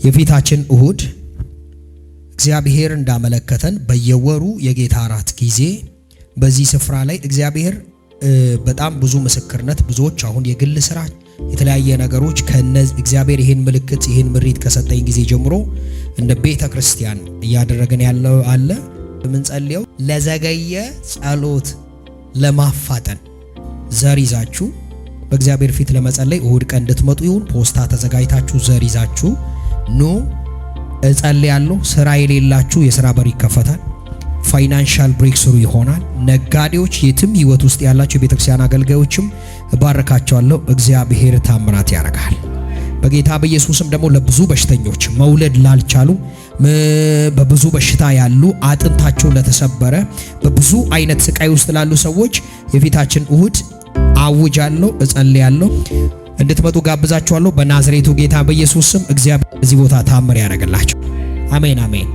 የፊታችን እሁድ እግዚአብሔር እንዳመለከተን በየወሩ የጌታ እራት ጊዜ በዚህ ስፍራ ላይ እግዚአብሔር በጣም ብዙ ምስክርነት ብዙዎች አሁን የግል ስራ የተለያየ ነገሮች ከነዚህ እግዚአብሔር ይሄን ምልክት ይሄን ምሪት ከሰጠኝ ጊዜ ጀምሮ እንደ ቤተ ክርስቲያን እያደረገን ያለው አለ። በመንጸልየው ለዘገየ ጸሎት ለማፋጠን ዘር ይዛችሁ በእግዚአብሔር ፊት ለመጸለይ እሁድ ቀን እንድትመጡ ይሁን። ፖስታ ተዘጋጅታችሁ ዘር ይዛችሁ ኑ እጸልያለሁ። ስራ የሌላችሁ የስራ በር ይከፈታል። ፋይናንሻል ብሬክስሩ ይሆናል። ነጋዴዎች የትም ህይወት ውስጥ ያላችሁ የቤተክርስቲያን አገልጋዮችም እባረካቸዋለሁ። እግዚአብሔር ታምራት ያደርጋል። በጌታ በኢየሱስም ደግሞ ለብዙ በሽተኞች መውለድ ላልቻሉ በብዙ በሽታ ያሉ አጥንታቸው ለተሰበረ በብዙ አይነት ስቃይ ውስጥ ላሉ ሰዎች የፊታችን እሁድ አውጃለሁ፣ እጸልያለሁ። እንድትመጡ ጋብዛችኋለሁ። በናዝሬቱ ጌታ በኢየሱስ ስም እግዚአብሔር በዚህ ቦታ ታምር ያደርግላችሁ። አሜን አሜን።